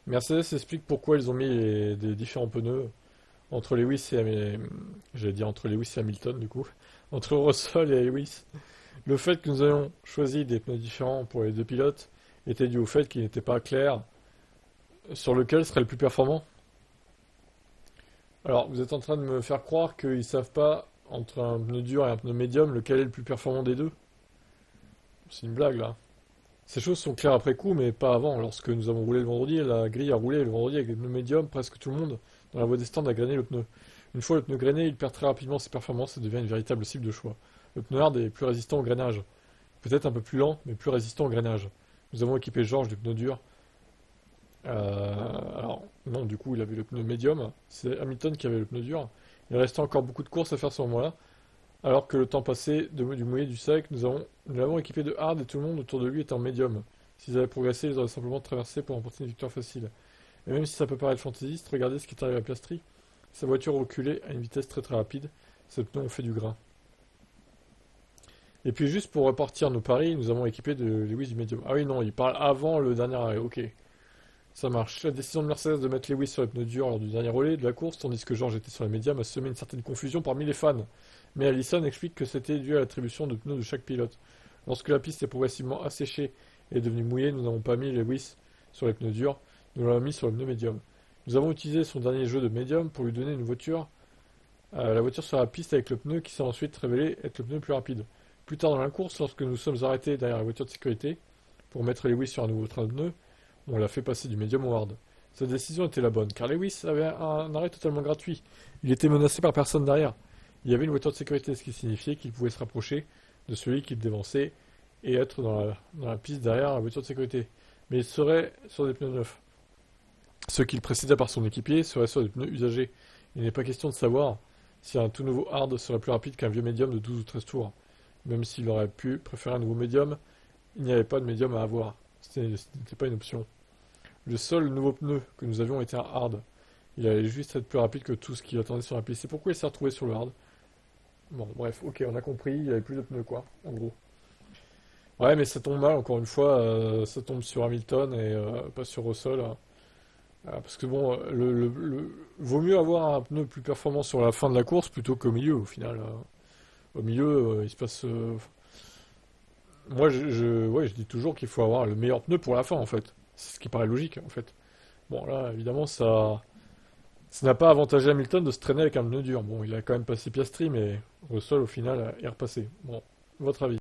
Mercedes explique pourquoi ils ont mis des différents pneus entre Lewis et j'allais dire entre Lewis et Hamilton du coup, entre Russell et Lewis. Le fait que nous ayons choisi des pneus différents pour les deux pilotes était dû au fait qu'il n'était pas clair sur lequel serait le plus performant. Alors, vous êtes en train de me faire croire qu'ils savent pas entre un pneu dur et un pneu médium lequel est le plus performant des deux? C'est une blague là. Ces choses sont claires après coup, mais pas avant. Lorsque nous avons roulé le vendredi, la grille a roulé le vendredi avec les pneus médiums, presque tout le monde dans la voie des stands a grainé le pneu. Une fois le pneu grainé, il perd très rapidement ses performances et devient une véritable cible de choix. Le pneu hard est plus résistant au grainage. Peut-être un peu plus lent, mais plus résistant au grainage. Nous avons équipé George du pneu dur. Alors, non, du coup, il avait le pneu médium. C'est Hamilton qui avait le pneu dur. Il restait encore beaucoup de courses à faire à ce moment-là. Alors que le temps passé du mouillé du sec, nous l'avons équipé de hard et tout le monde autour de lui était en médium. S'ils avaient progressé, ils auraient simplement traversé pour remporter une victoire facile. Et même si ça peut paraître fantaisiste, regardez ce qui est arrivé à Piastri. Sa voiture reculait à une vitesse très très rapide. Ses pneus ont fait du grain. Et puis juste pour repartir nos paris, nous avons équipé de Lewis du médium. Ah oui, non, il parle avant le dernier arrêt, ok. Ça marche. La décision de Mercedes de mettre Lewis sur les pneus durs lors du dernier relais de la course, tandis que George était sur les médiums, a semé une certaine confusion parmi les fans. Mais Allison explique que c'était dû à l'attribution de pneus de chaque pilote. Lorsque la piste est progressivement asséchée et est devenue mouillée, nous n'avons pas mis Lewis sur les pneus durs, nous l'avons mis sur le pneu médium. Nous avons utilisé son dernier jeu de médium pour lui donner une voiture, la voiture sur la piste avec le pneu qui s'est ensuite révélé être le pneu le plus rapide. Plus tard dans la course, lorsque nous sommes arrêtés derrière la voiture de sécurité pour mettre Lewis sur un nouveau train de pneus, on l'a fait passer du médium au hard. Cette décision était la bonne, car Lewis avait un arrêt totalement gratuit. Il était menacé par personne derrière. Il y avait une voiture de sécurité, ce qui signifiait qu'il pouvait se rapprocher de celui qui le dévançait et être dans la piste derrière la voiture de sécurité. Mais il serait sur des pneus neufs. Ceux qui le précédaient par son équipier seraient sur des pneus usagés. Il n'est pas question de savoir si un tout nouveau hard serait plus rapide qu'un vieux médium de 12 ou 13 tours. Même s'il aurait pu préférer un nouveau médium, il n'y avait pas de médium à avoir. Ce n'était pas une option. Le seul nouveau pneu que nous avions était un hard. Il allait juste être plus rapide que tout ce qu'il attendait sur la piste. C'est pourquoi il s'est retrouvé sur le hard. Bon, bref, ok, on a compris, il avait plus de pneus, quoi, en gros. Ouais, mais ça tombe mal, encore une fois, ça tombe sur Hamilton et pas sur Russell. Parce que bon, vaut mieux avoir un pneu plus performant sur la fin de la course plutôt qu'au milieu, au final. Au milieu, il se passe... Moi, ouais, je dis toujours qu'il faut avoir le meilleur pneu pour la fin, en fait. C'est ce qui paraît logique, en fait. Bon, là, évidemment, ça n'a pas avantagé Hamilton de se traîner avec un pneu dur. Bon, il a quand même passé Piastri, mais Russell, au final, est repassé. Bon, votre avis?